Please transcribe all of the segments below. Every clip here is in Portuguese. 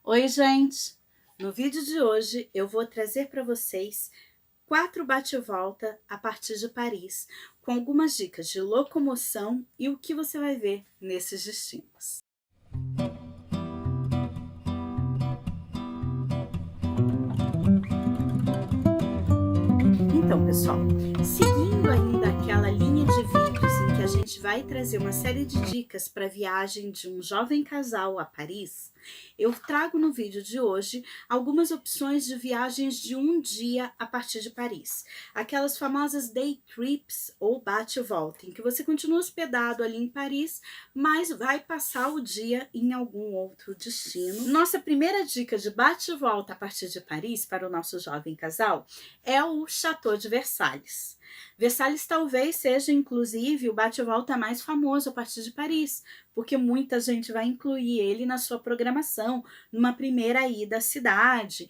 Oi, gente! No vídeo de hoje eu vou trazer para vocês 4 bate-volta a partir de Paris, com algumas dicas de locomoção e o que você vai ver nesses destinos. Então, pessoal, seguindo ainda aquela linha de vídeos em que a gente vai trazer uma série de dicas para a viagem de um jovem casal a Paris, eu trago no vídeo de hoje algumas opções de viagens de um dia a partir de Paris. Aquelas famosas day trips ou bate-volta, em que você continua hospedado ali em Paris, mas vai passar o dia em algum outro destino. Nossa primeira dica de bate-volta a partir de Paris para o nosso jovem casal é o Château de Versalhes. Versalhes talvez seja, inclusive, o bate-volta mais famoso a partir de Paris, porque muita gente vai incluir ele na sua programação, numa primeira ida à cidade.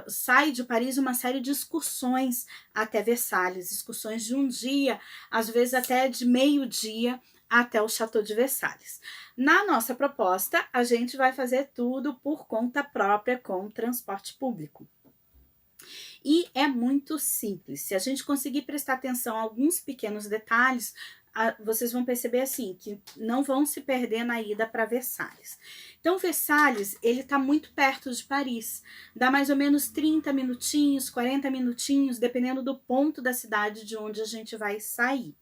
Sai de Paris uma série de excursões até Versalhes, excursões de um dia, às vezes até de meio-dia, até o Château de Versalhes. Na nossa proposta, a gente vai fazer tudo por conta própria com transporte público. E é muito simples. Se a gente conseguir prestar atenção a alguns pequenos detalhes, vocês vão perceber assim, que não vão se perder na ida para Versalhes. Então, Versalhes, ele está muito perto de Paris. Dá mais ou menos 30 minutinhos, 40 minutinhos, dependendo do ponto da cidade de onde a gente vai sair.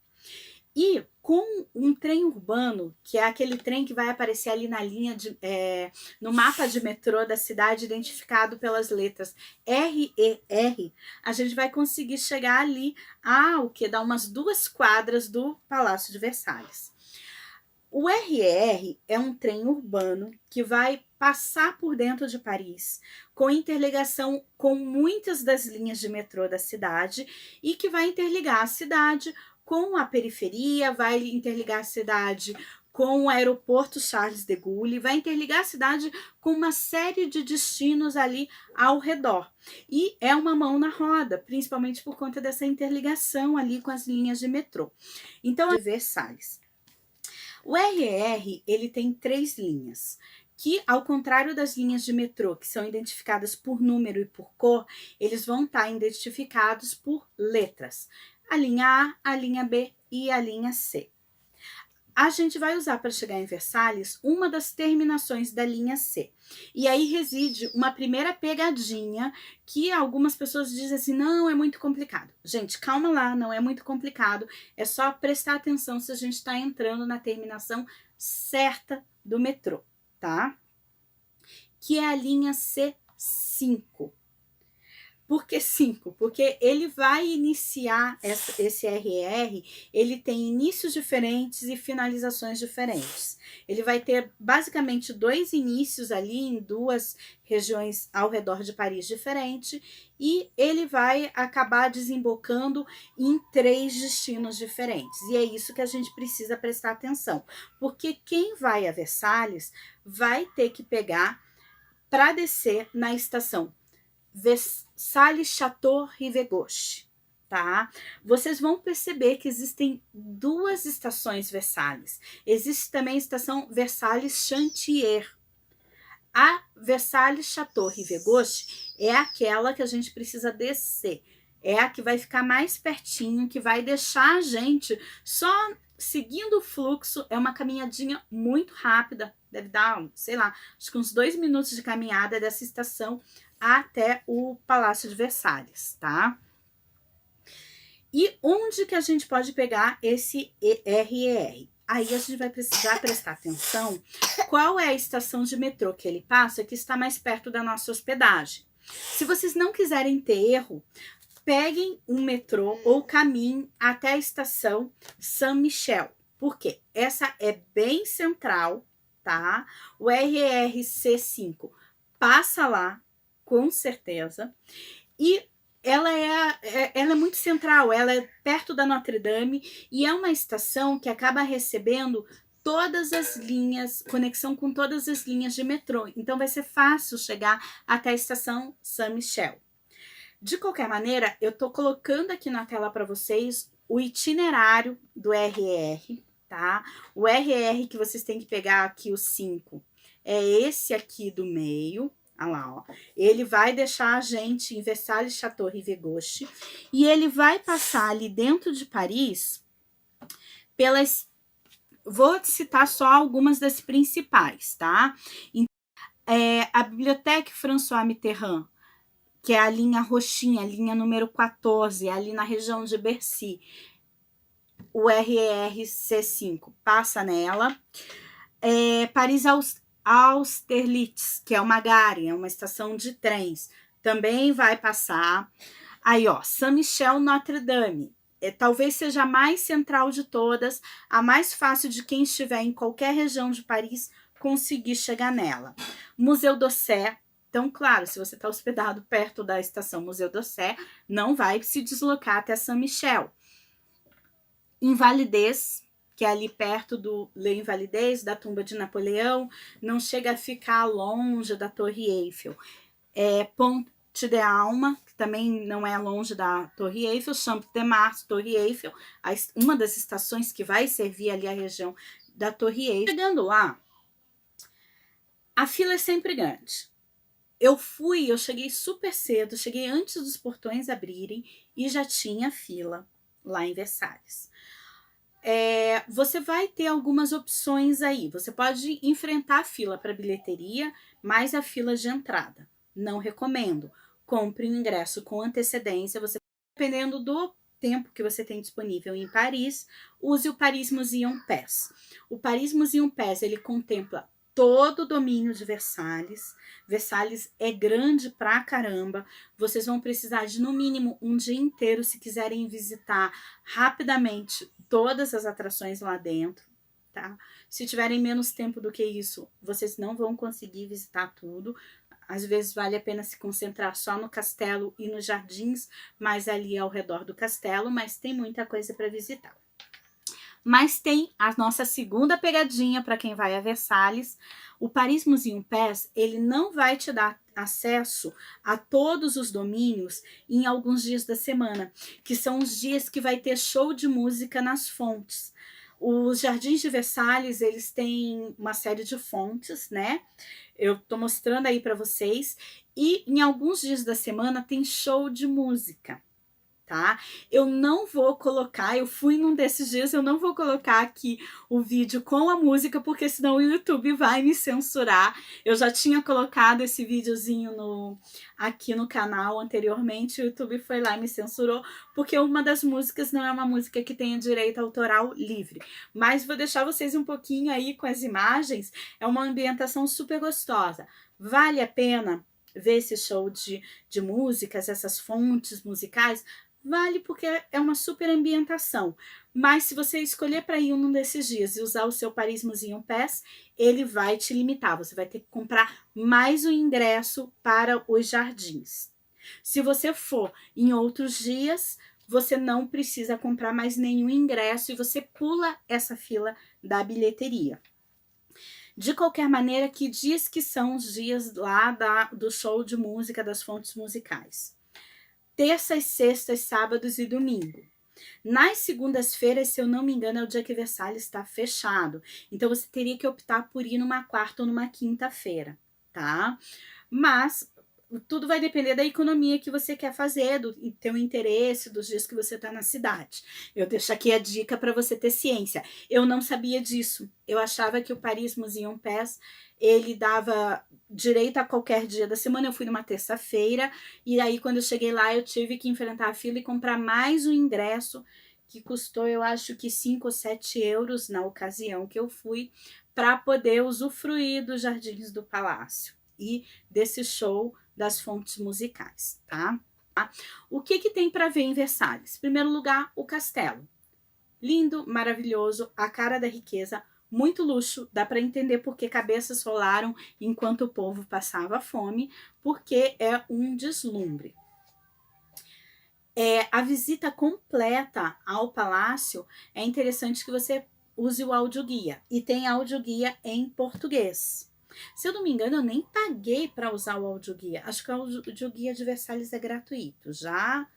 E com um trem urbano, que é aquele trem que vai aparecer ali na linha no mapa de metrô da cidade, identificado pelas letras RER, a gente vai conseguir chegar ali dá umas 2 quadras do Palácio de Versalhes. O RER é um trem urbano que vai passar por dentro de Paris, com interligação com muitas das linhas de metrô da cidade e que vai interligar a cidade com a periferia, vai interligar a cidade com o aeroporto Charles de Gaulle, vai interligar a cidade com uma série de destinos ali ao redor. E é uma mão na roda, principalmente por conta dessa interligação ali com as linhas de metrô. Então, de Versalhes. O RER, ele tem 3 linhas, que ao contrário das linhas de metrô, que são identificadas por número e por cor, eles vão estar identificados por letras. A linha A, a linha B e a linha C. A gente vai usar para chegar em Versalhes uma das terminações da linha C. E aí reside uma primeira pegadinha que algumas pessoas dizem assim, não, é muito complicado. Gente, calma lá, não é muito complicado. É só prestar atenção se a gente está entrando na terminação certa do metrô, tá? Que é a linha C5. Por que 5? Porque ele vai iniciar esse RR, ele tem inícios diferentes e finalizações diferentes. Ele vai ter basicamente 2 inícios ali em 2 regiões ao redor de Paris diferentes e ele vai acabar desembocando em 3 destinos diferentes. E é isso que a gente precisa prestar atenção, porque quem vai a Versalhes vai ter que pegar para descer na estação Versalhes Château Rive Gauche, tá? Vocês vão perceber que existem 2 estações Versalhes. Existe também a estação Versalhes Chantier. A Versalhes Château Rive Gauche é aquela que a gente precisa descer. É a que vai ficar mais pertinho, que vai deixar a gente só seguindo o fluxo. É uma caminhadinha muito rápida, deve dar, sei lá, acho que uns 2 minutos de caminhada dessa estação até o Palácio de Versalhes, tá? E onde que a gente pode pegar esse RER? Aí a gente vai precisar prestar atenção qual é a estação de metrô que ele passa que está mais perto da nossa hospedagem. Se vocês não quiserem ter erro, peguem um metrô ou caminhem até a estação Saint-Michel. Por quê? Essa é bem central, tá? O RER-C5 passa lá, com certeza. E ela é muito central, ela é perto da Notre Dame e é uma estação que acaba recebendo todas as linhas, conexão com todas as linhas de metrô. Então vai ser fácil chegar até a estação Saint-Michel. De qualquer maneira, eu tô colocando aqui na tela para vocês o itinerário do RER, tá? O RER que vocês têm que pegar aqui, o 5, é esse aqui do meio. Olha lá, ó. Ele vai deixar a gente em Versalhes, Chateau, Rive-Gauche, e ele vai passar ali dentro de Paris pelas... Vou citar só algumas das principais, tá? A Bibliothèque François Mitterrand, que é a linha roxinha, a linha número 14, ali na região de Bercy. O RERC5 passa nela. Paris Austerlitz, que é uma gare, é uma estação de trens, também vai passar. Aí, ó, Saint-Michel Notre-Dame, talvez seja a mais central de todas, a mais fácil de quem estiver em qualquer região de Paris conseguir chegar nela. Museu d'Orsay, então, claro, se você está hospedado perto da estação Museu d'Orsay, não vai se deslocar até Saint-Michel. Invalides, que é ali perto do Le Invalides, da tumba de Napoleão, não chega a ficar longe da Torre Eiffel. Ponte de Alma, que também não é longe da Torre Eiffel, Champ de Mars, Torre Eiffel, uma das estações que vai servir ali a região da Torre Eiffel. Chegando lá, a fila é sempre grande. Eu cheguei super cedo, cheguei antes dos portões abrirem e já tinha fila lá em Versalhes. Você vai ter algumas opções aí. Você pode enfrentar a fila para bilheteria, mais a fila de entrada. Não recomendo. Compre um ingresso com antecedência. Você, dependendo do tempo que você tem disponível em Paris, use o Paris Museum Pass. O Paris Museum Pass, ele contempla todo o domínio de Versalhes. Versalhes é grande pra caramba. Vocês vão precisar de, no mínimo, um dia inteiro se quiserem visitar rapidamente todas as atrações lá dentro, tá? Se tiverem menos tempo do que isso, vocês não vão conseguir visitar tudo. Às vezes vale a pena se concentrar só no castelo e nos jardins, mais ali ao redor do castelo, mas tem muita coisa para visitar. Mas tem a nossa segunda pegadinha para quem vai a Versalhes. O Paris Museum Pass, ele não vai te dar acesso a todos os domínios em alguns dias da semana, que são os dias que vai ter show de música nas fontes. Os Jardins de Versalhes, eles têm uma série de fontes, né? Eu tô mostrando aí para vocês. E em alguns dias da semana tem show de música, tá? Eu não vou colocar, eu fui num desses dias, eu não vou colocar aqui o vídeo com a música, porque senão o YouTube vai me censurar. Eu já tinha colocado esse videozinho aqui no canal anteriormente, o YouTube foi lá e me censurou, porque uma das músicas não é uma música que tenha direito autoral livre. Mas vou deixar vocês um pouquinho aí com as imagens, é uma ambientação super gostosa. Vale a pena ver esse show de músicas, essas fontes musicais? Vale, porque é uma super ambientação. Mas se você escolher para ir um desses dias e usar o seu Paris Museum Pass, ele vai te limitar. Você vai ter que comprar mais um ingresso para os jardins. Se você for em outros dias, você não precisa comprar mais nenhum ingresso e você pula essa fila da bilheteria. De qualquer maneira, que dias que são os dias lá do show de música, das fontes musicais? Terças, sextas, sábados e domingo. Nas segundas-feiras, se eu não me engano, é o dia que Versalhes está fechado. Então, você teria que optar por ir numa quarta ou numa quinta-feira, tá? Mas tudo vai depender da economia que você quer fazer, do teu interesse, dos dias que você está na cidade. Eu deixo aqui a dica para você ter ciência. Eu não sabia disso. Eu achava que o Paris Museum Pass, ele dava direito a qualquer dia da semana. Eu fui numa terça-feira e aí quando eu cheguei lá eu tive que enfrentar a fila e comprar mais um ingresso que custou, eu acho que 5 ou 7 euros na ocasião que eu fui, para poder usufruir dos Jardins do Palácio e desse show das fontes musicais, tá? O que tem para ver em Versalhes? Em primeiro lugar, o castelo. Lindo, maravilhoso, a cara da riqueza, muito luxo, dá para entender porque cabeças rolaram enquanto o povo passava fome, porque é um deslumbre. A visita completa ao palácio, é interessante que você use o audioguia, e tem audioguia em português. Se eu não me engano, eu nem paguei para usar o audioguia. Acho que o audioguia de Versalhes é gratuito. Já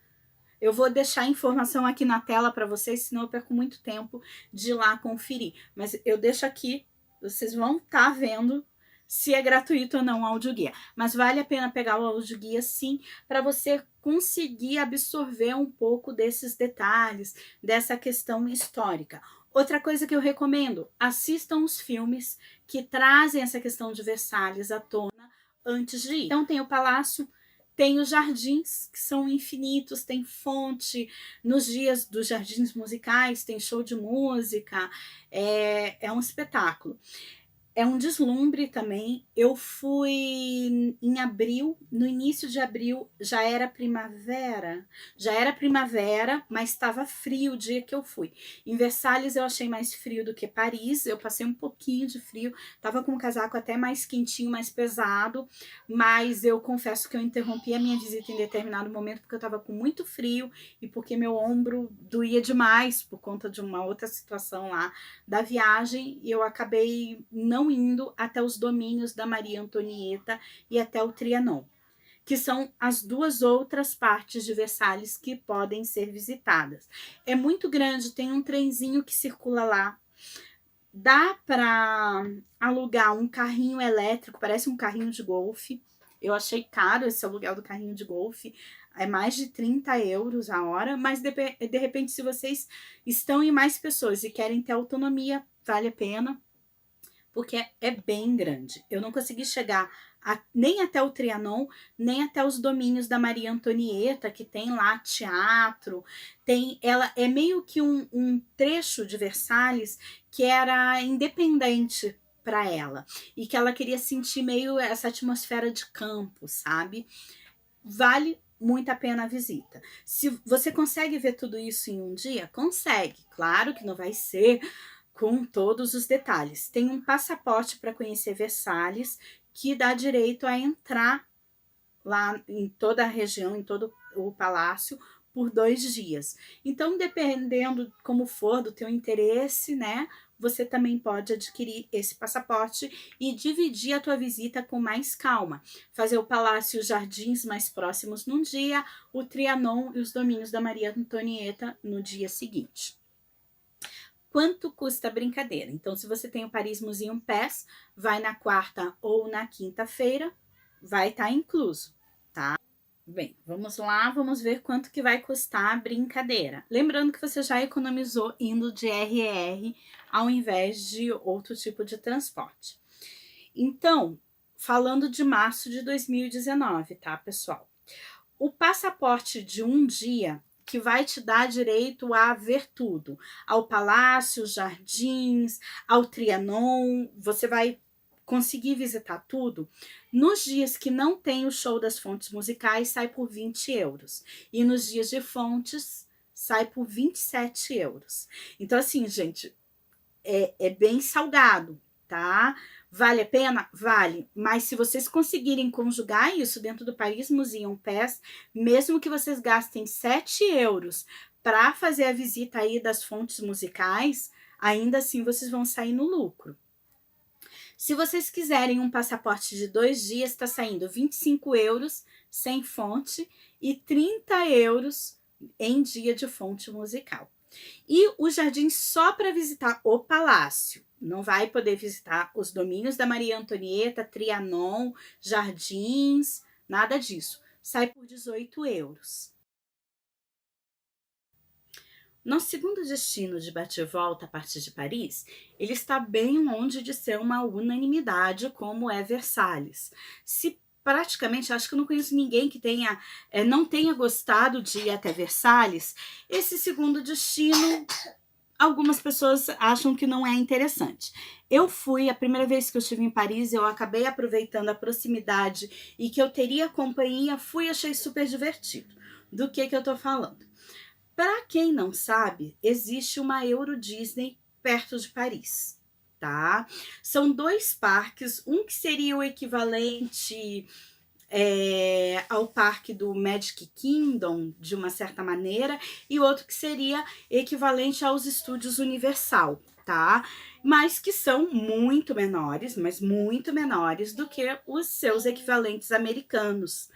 eu vou deixar a informação aqui na tela para vocês, senão eu perco muito tempo de ir lá conferir. Mas eu deixo aqui, vocês vão estar vendo se é gratuito ou não o audioguia. Mas vale a pena pegar o audioguia sim, para você conseguir absorver um pouco desses detalhes, dessa questão histórica. Outra coisa que eu recomendo, assistam os filmes que trazem essa questão de Versalhes à tona antes de ir. Então tem o palácio, tem os jardins, que são infinitos, tem fonte, nos dias dos jardins musicais tem show de música, é um espetáculo. É um deslumbre também. Eu fui em abril, no início de abril já era primavera, mas estava frio o dia que eu fui. Em Versalhes eu achei mais frio do que Paris, eu passei um pouquinho de frio, tava com um casaco até mais quentinho, mais pesado, mas eu confesso que eu interrompi a minha visita em determinado momento porque eu tava com muito frio e porque meu ombro doía demais por conta de uma outra situação lá da viagem, e eu acabei não indo até os domínios da Maria Antonieta e até o Trianon, que são as duas outras partes de Versalhes que podem ser visitadas. É muito grande, tem um trenzinho que circula lá, dá para alugar um carrinho elétrico, parece um carrinho de golfe. Eu achei caro esse aluguel do carrinho de golfe, é mais de 30 euros a hora, mas de repente, se vocês estão em mais pessoas e querem ter autonomia, vale a pena, porque é bem grande. Eu não consegui chegar nem até o Trianon, nem até os domínios da Maria Antonieta, que tem lá teatro, ela é meio que um trecho de Versalhes que era independente para ela, e que ela queria sentir meio essa atmosfera de campo, sabe? Vale muito a pena a visita. Se você consegue ver tudo isso em um dia, consegue. Claro que não vai ser com todos os detalhes. Tem um passaporte para conhecer Versalhes que dá direito a entrar lá em toda a região, em todo o palácio, por 2 dias. Então, dependendo como for do teu interesse, né, você também pode adquirir esse passaporte e dividir a tua visita com mais calma. Fazer o palácio e os jardins mais próximos num dia, o Trianon e os domínios da Maria Antonieta no dia seguinte. Quanto custa a brincadeira? Então, se você tem o Paris Museum Pass, vai na quarta ou na quinta-feira, vai estar incluso, tá? Bem, vamos lá, vamos ver quanto que vai custar a brincadeira. Lembrando que você já economizou indo de RR ao invés de outro tipo de transporte. Então, falando de março de 2019, tá, pessoal? O passaporte de um dia que vai te dar direito a ver tudo, ao palácio, jardins, ao Trianon, você vai conseguir visitar tudo. Nos dias que não tem o show das fontes musicais, sai por 20 euros. E nos dias de fontes, sai por 27 euros. Então, assim, gente, é bem salgado, tá? Vale a pena? Vale. Mas se vocês conseguirem conjugar isso dentro do Paris Museum Pass, mesmo que vocês gastem 7 euros para fazer a visita aí das fontes musicais, ainda assim vocês vão sair no lucro. Se vocês quiserem um passaporte de 2 dias, está saindo 25 euros sem fonte e 30 euros em dia de fonte musical. E o jardim só para visitar o palácio. Não vai poder visitar os domínios da Maria Antonieta, Trianon, jardins, nada disso. Sai por 18 euros. Nosso segundo destino de bate-volta a partir de Paris, ele está bem longe de ser uma unanimidade como é Versalhes. Se praticamente, acho que eu não conheço ninguém que não tenha gostado de ir até Versalhes, esse segundo destino, algumas pessoas acham que não é interessante. Eu fui, a primeira vez que eu estive em Paris, eu acabei aproveitando a proximidade e que eu teria companhia, achei super divertido. Do que eu tô falando? Para quem não sabe, existe uma Euro Disney perto de Paris, tá? São 2 parques, um que seria o equivalente ao parque do Magic Kingdom, de uma certa maneira, e outro que seria equivalente aos estúdios Universal, tá? Mas que são muito menores, mas muito menores do que os seus equivalentes americanos,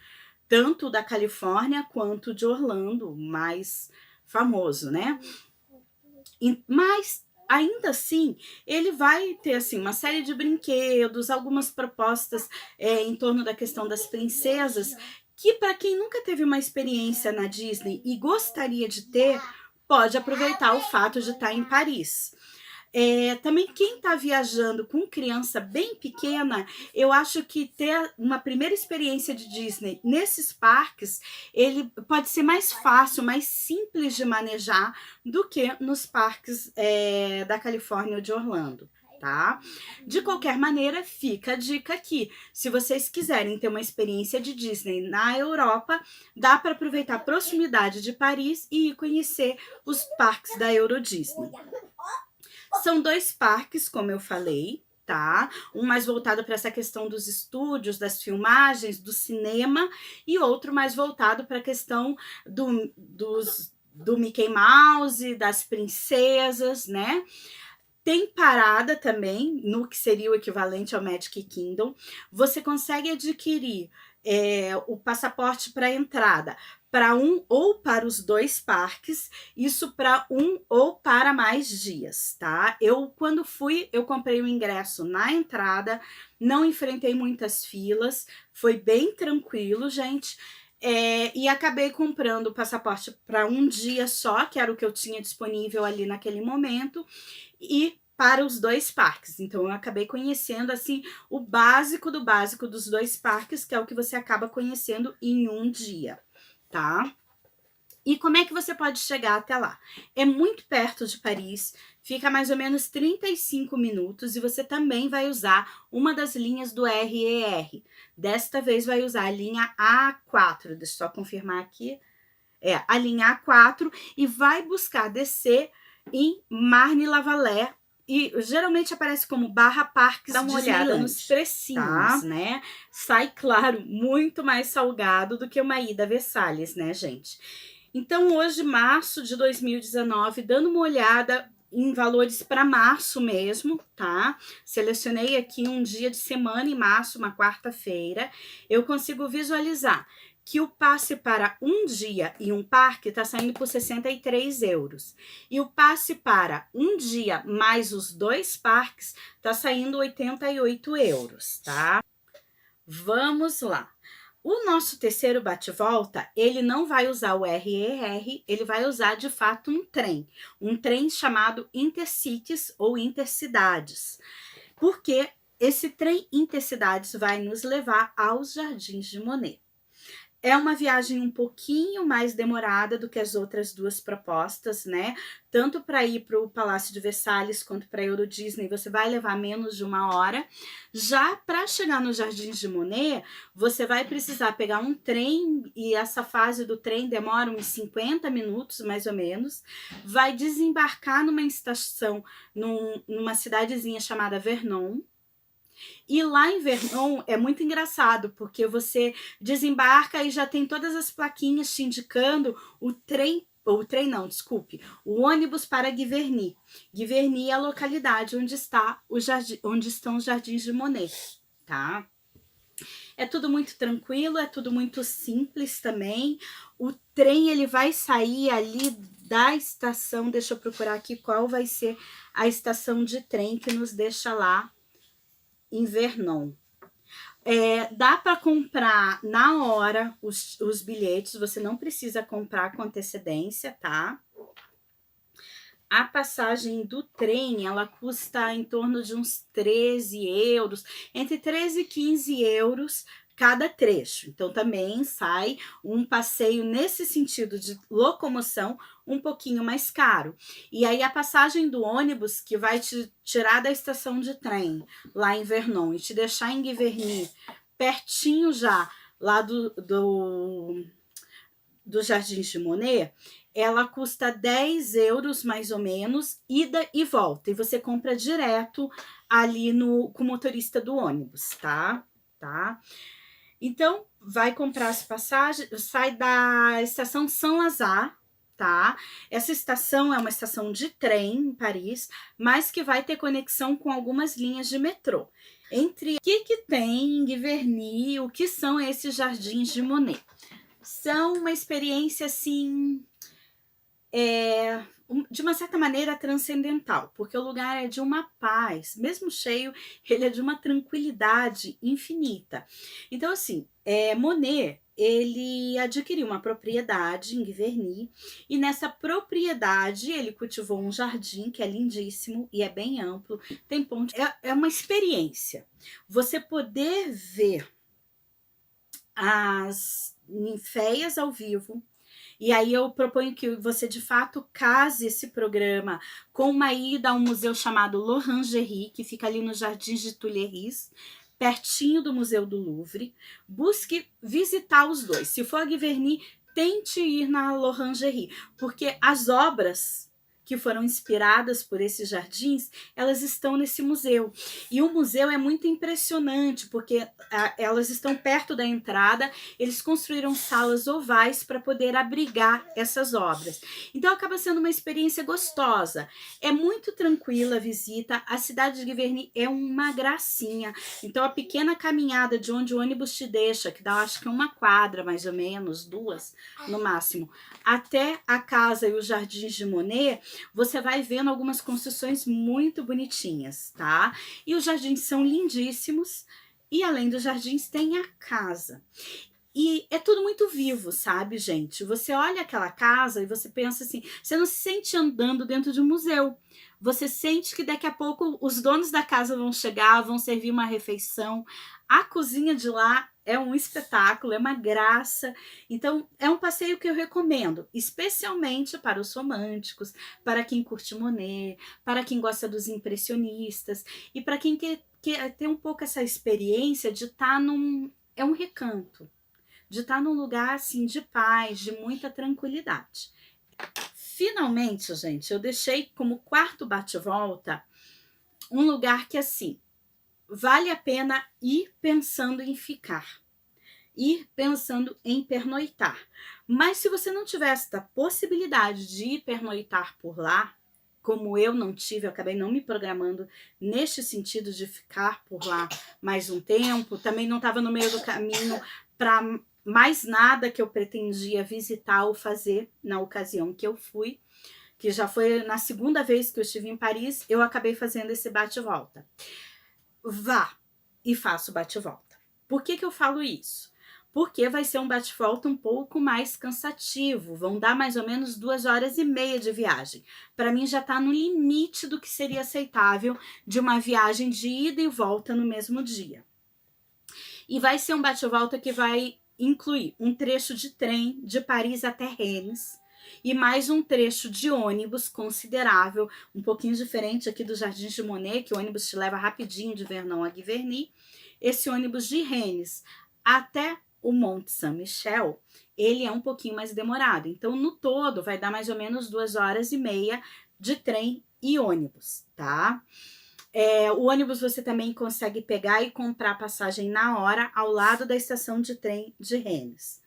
tanto da Califórnia quanto de Orlando, mais famoso, né? Mas Ainda assim, ele vai ter assim uma série de brinquedos, algumas propostas em torno da questão das princesas, que para quem nunca teve uma experiência na Disney e gostaria de ter, pode aproveitar o fato de estar em Paris. Também quem está viajando com criança bem pequena, eu acho que ter uma primeira experiência de Disney nesses parques, ele pode ser mais fácil, mais simples de manejar do que nos parques da Califórnia ou de Orlando. Tá? De qualquer maneira, fica a dica aqui. Se vocês quiserem ter uma experiência de Disney na Europa, dá para aproveitar a proximidade de Paris e ir conhecer os parques da Euro Disney. São 2 parques, como eu falei, tá? Um mais voltado para essa questão dos estúdios, das filmagens, do cinema, e outro mais voltado para a questão do Mickey Mouse, das princesas, né? Tem parada também, no que seria o equivalente ao Magic Kingdom. Você consegue adquirir o passaporte para entrada para um ou para os 2 parques, isso para um ou para mais dias, tá? Quando fui, eu comprei o ingresso na entrada, não enfrentei muitas filas, foi bem tranquilo, gente. E acabei comprando o passaporte para um dia só, que era o que eu tinha disponível ali naquele momento, e para os 2 parques. Então, eu acabei conhecendo, assim, o básico do básico dos 2 parques, que é o que você acaba conhecendo em um dia, tá? E como é que você pode chegar até lá? É muito perto de Paris, fica mais ou menos 35 minutos, e você também vai usar uma das linhas do RER. Desta vez vai usar a linha A4, deixa eu só confirmar aqui. A linha A4, e vai buscar descer em Marne-la-Vallée, e geralmente aparece como Barra Parques. Dá uma olhada nos precinhos, tá? Né? Sai, claro, muito mais salgado do que uma ida a Versalhes, né, gente? Então, hoje, março de 2019, dando uma olhada em valores para março mesmo, tá? Selecionei aqui um dia de semana em março, uma quarta-feira. Eu consigo visualizar que o passe para um dia e um parque está saindo por 63 euros. E o passe para um dia mais os 2 parques está saindo 88 euros, tá? Vamos lá. O nosso terceiro bate-volta, ele não vai usar o RER, ele vai usar de fato um trem chamado Intercities ou Intercidades, porque esse trem Intercidades vai nos levar aos Jardins de Monet. É uma viagem um pouquinho mais demorada do que as outras 2 propostas, né? Tanto para ir para o Palácio de Versalhes quanto para a Euro Disney, você vai levar menos de 1 hora. Já para chegar nos Jardins de Monet, você vai precisar pegar um trem, e essa fase do trem demora uns 50 minutos, mais ou menos. Vai desembarcar numa estação, numa cidadezinha chamada Vernon. E lá em Vernon é muito engraçado, porque você desembarca e já tem todas as plaquinhas te indicando o ônibus para Giverny. Giverny é a localidade onde estão os Jardins de Monet, tá? É tudo muito tranquilo, é tudo muito simples também. O trem, ele vai sair ali da estação, deixa eu procurar aqui qual vai ser a estação de trem que nos deixa lá em Vernon. Dá para comprar na hora os bilhetes, você não precisa comprar com antecedência, tá? A passagem do trem, ela custa em torno de uns 13 euros, entre 13 e 15 euros cada trecho. Então, também sai um passeio nesse sentido de locomoção um pouquinho mais caro. E aí, a passagem do ônibus, que vai te tirar da estação de trem, lá em Vernon, e te deixar em Giverny, pertinho já, lá dos Jardins de Monet, ela custa 10 euros mais ou menos, ida e volta. E você compra direto ali com o motorista do ônibus, tá? Então, vai comprar as passagens, sai da estação Saint-Lazare, tá? Essa estação é uma estação de trem em Paris, mas que vai ter conexão com algumas linhas de metrô. Entre o que tem em Giverny, o que são esses Jardins de Monet? São uma experiência, assim, de uma certa maneira transcendental, porque o lugar é de uma paz, mesmo cheio, ele é de uma tranquilidade infinita. Então, assim, Monet, ele adquiriu uma propriedade em Giverny, e nessa propriedade ele cultivou um jardim que é lindíssimo e é bem amplo, tem ponte, é uma experiência. Você poder ver as ninféias ao vivo. E aí eu proponho que você de fato case esse programa com uma ida a um museu chamado L'Orangerie, que fica ali nos Jardins de Tuileries, pertinho do Museu do Louvre. Busque visitar os dois. Se for a Giverny, tente ir na L'Orangerie, porque as obras que foram inspiradas por esses jardins, elas estão nesse museu. E o museu é muito impressionante, porque elas estão perto da entrada, eles construíram salas ovais para poder abrigar essas obras. Então acaba sendo uma experiência gostosa. É muito tranquila a visita, a cidade de Giverny é uma gracinha. Então a pequena caminhada de onde o ônibus te deixa, que dá acho que uma quadra mais ou menos, 2 no máximo, até a casa e os jardins de Monet, você vai vendo algumas construções muito bonitinhas, tá? E os jardins são lindíssimos, e além dos jardins tem a casa. E é tudo muito vivo, sabe, gente? Você olha aquela casa e você pensa assim, você não se sente andando dentro de um museu. Você sente que daqui a pouco os donos da casa vão chegar, vão servir uma refeição. A cozinha de lá é um espetáculo, é uma graça. Então, é um passeio que eu recomendo, especialmente para os românticos, para quem curte Monet, para quem gosta dos impressionistas e para quem quer ter um pouco essa experiência de estar é um recanto, de estar num lugar assim de paz, de muita tranquilidade. Finalmente, gente, eu deixei como quarto bate-volta um lugar que assim vale a pena ir pensando em ficar, ir pensando em pernoitar. Mas se você não tiver esta possibilidade de ir pernoitar por lá, como eu não tive, eu acabei não me programando neste sentido de ficar por lá mais um tempo, também não estava no meio do caminho para mais nada que eu pretendia visitar ou fazer na ocasião que eu fui, que já foi na segunda vez que eu estive em Paris, eu acabei fazendo esse bate-volta. Vá e faça o bate-volta. Por que eu falo isso? Porque vai ser um bate-volta um pouco mais cansativo, vão dar mais ou menos 2h30 de viagem. Para mim já está no limite do que seria aceitável de uma viagem de ida e volta no mesmo dia. E vai ser um bate-volta que vai incluir um trecho de trem de Paris até Rennes e mais um trecho de ônibus considerável, um pouquinho diferente aqui do Jardins de Monet, que o ônibus te leva rapidinho de Vernon a Giverny. Esse ônibus de Rennes até o Monte Saint-Michel, ele é um pouquinho mais demorado. Então, no todo, vai dar mais ou menos 2h30 de trem e ônibus, tá? O ônibus você também consegue pegar e comprar passagem na hora ao lado da estação de trem de Rennes.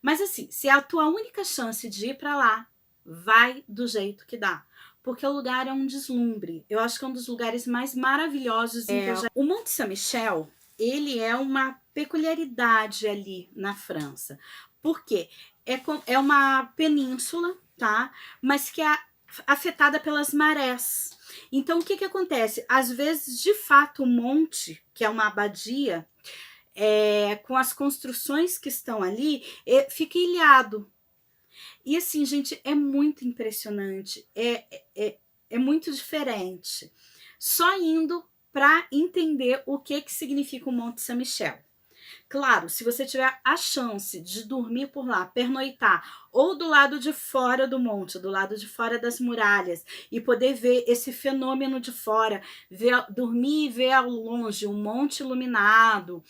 Mas assim, se é a tua única chance de ir para lá, vai do jeito que dá. Porque o lugar é um deslumbre. Eu acho que é um dos lugares mais maravilhosos em que eu já... O Monte Saint-Michel, ele é uma peculiaridade ali na França. Por quê? É uma península, tá? Mas que é afetada pelas marés. Então, o que acontece? Às vezes, de fato, o monte, que é uma abadia, com as construções que estão ali, fica ilhado. E assim, gente, é muito impressionante, é muito diferente. Só indo para entender o que significa o Monte Saint-Michel. Claro, se você tiver a chance de dormir por lá, pernoitar, ou do lado de fora do monte, do lado de fora das muralhas, e poder ver esse fenômeno de fora, dormir e ver ao longe um monte iluminado,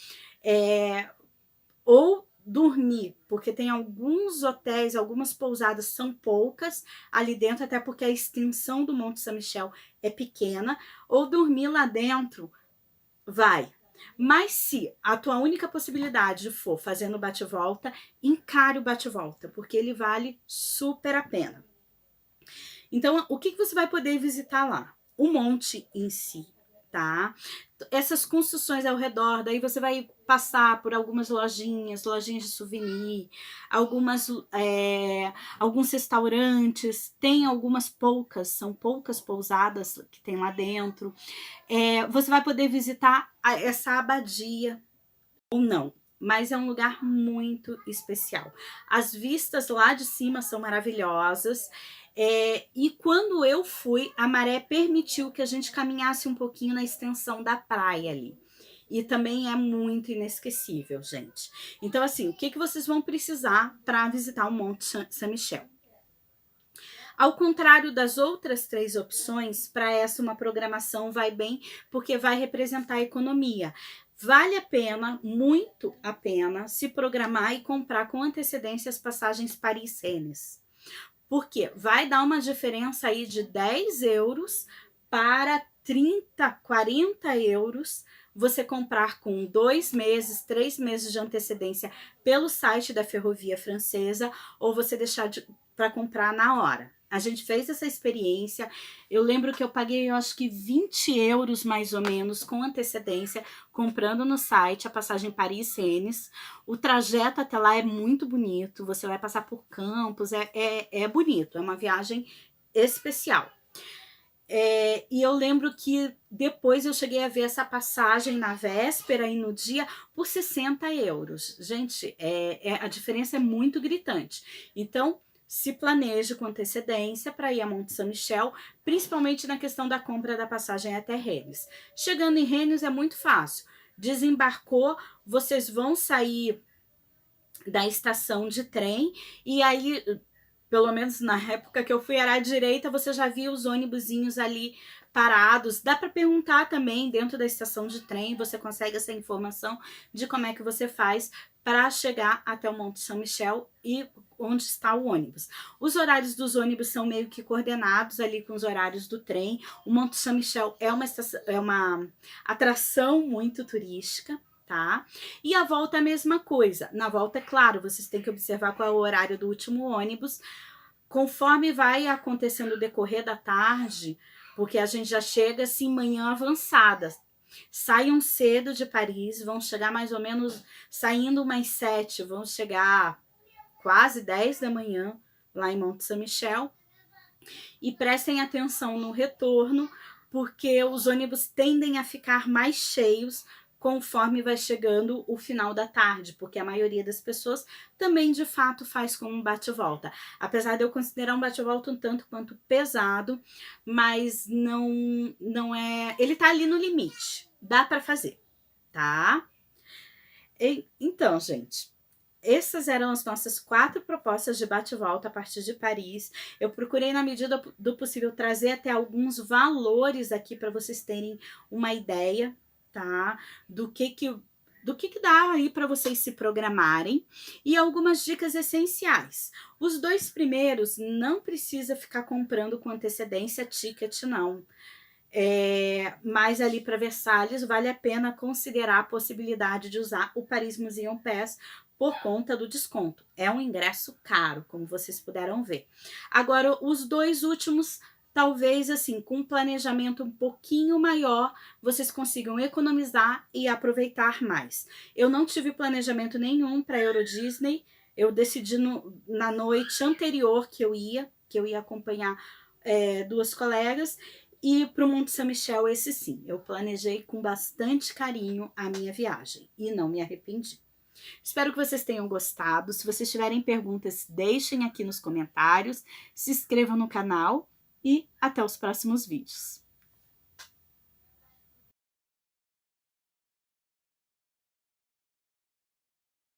ou dormir, porque tem alguns hotéis, algumas pousadas, são poucas ali dentro, até porque a extensão do Monte Saint-Michel é pequena, ou dormir lá dentro, vai. Mas se a tua única possibilidade for fazendo bate-volta, encare o bate-volta, porque ele vale super a pena. Então, o que você vai poder visitar lá? O monte em si, tá? Essas construções ao redor, daí você vai passar por algumas lojinhas de souvenir, alguns restaurantes, tem são poucas pousadas que tem lá dentro. Você vai poder visitar essa abadia ou não, mas é um lugar muito especial. As vistas lá de cima são maravilhosas. E quando eu fui, a maré permitiu que a gente caminhasse um pouquinho na extensão da praia ali. E também é muito inesquecível, gente. Então, assim, o que vocês vão precisar para visitar o Monte Saint-Michel? Ao contrário das outras 3 opções, para essa uma programação vai bem, porque vai representar a economia. Vale a pena, muito a pena, se programar e comprar com antecedência as passagens Paris-Rennes. Porque vai dar uma diferença aí de 10 euros para 30, 40 euros você comprar com 2 meses, 3 meses de antecedência pelo site da Ferrovia Francesa, ou você deixar para comprar na hora. A gente fez essa experiência, eu lembro que eu paguei, eu acho que 20 euros mais ou menos, com antecedência, comprando no site a passagem Paris-Rennes. O trajeto até lá é muito bonito, você vai passar por campos, é bonito, é uma viagem especial. E eu lembro que depois eu cheguei a ver essa passagem na véspera e no dia por 60 euros. Gente, a diferença é muito gritante. Então, se planeje com antecedência para ir a Monte Saint-Michel, principalmente na questão da compra da passagem até Rennes. Chegando em Rennes é muito fácil. Desembarcou, vocês vão sair da estação de trem e aí, pelo menos na época que eu fui, era à direita, você já via os ônibusinhos ali parados. Dá para perguntar também dentro da estação de trem, você consegue essa informação de como é que você faz para chegar até o Monte Saint-Michel e onde está o ônibus. Os horários dos ônibus são meio que coordenados ali com os horários do trem. O Monte Saint-Michel é uma atração muito turística, tá? E a volta é a mesma coisa. Na volta, é claro, vocês têm que observar qual é o horário do último ônibus. Conforme vai acontecendo o decorrer da tarde, porque a gente já chega assim manhã avançada. Saiam cedo de Paris, vão chegar mais ou menos, saindo umas 7, vão chegar quase 10 da manhã lá em Monte Saint-Michel. E prestem atenção no retorno, porque os ônibus tendem a ficar mais cheios conforme vai chegando o final da tarde, porque a maioria das pessoas também de fato faz como um bate-volta. Apesar de eu considerar um bate-volta um tanto quanto pesado, mas não é... Ele tá ali no limite, dá para fazer, tá? Então, gente, essas eram as nossas 4 propostas de bate-volta a partir de Paris. Eu procurei, na medida do possível, trazer até alguns valores aqui para vocês terem uma ideia, tá? Do que dá aí para vocês se programarem e algumas dicas essenciais. Os 2 primeiros não precisa ficar comprando com antecedência ticket, não. Mas ali para Versalhes vale a pena considerar a possibilidade de usar o Paris Museum Pass por conta do desconto. É um ingresso caro, como vocês puderam ver. Agora, os 2 últimos, talvez assim, com um planejamento um pouquinho maior, vocês consigam economizar e aproveitar mais. Eu não tive planejamento nenhum para Euro Disney, eu decidi na noite anterior que eu ia acompanhar 2 colegas, e para o Monte Saint-Michel, esse sim, eu planejei com bastante carinho a minha viagem e não me arrependi. Espero que vocês tenham gostado. Se vocês tiverem perguntas, deixem aqui nos comentários, se inscrevam no canal e até os próximos vídeos.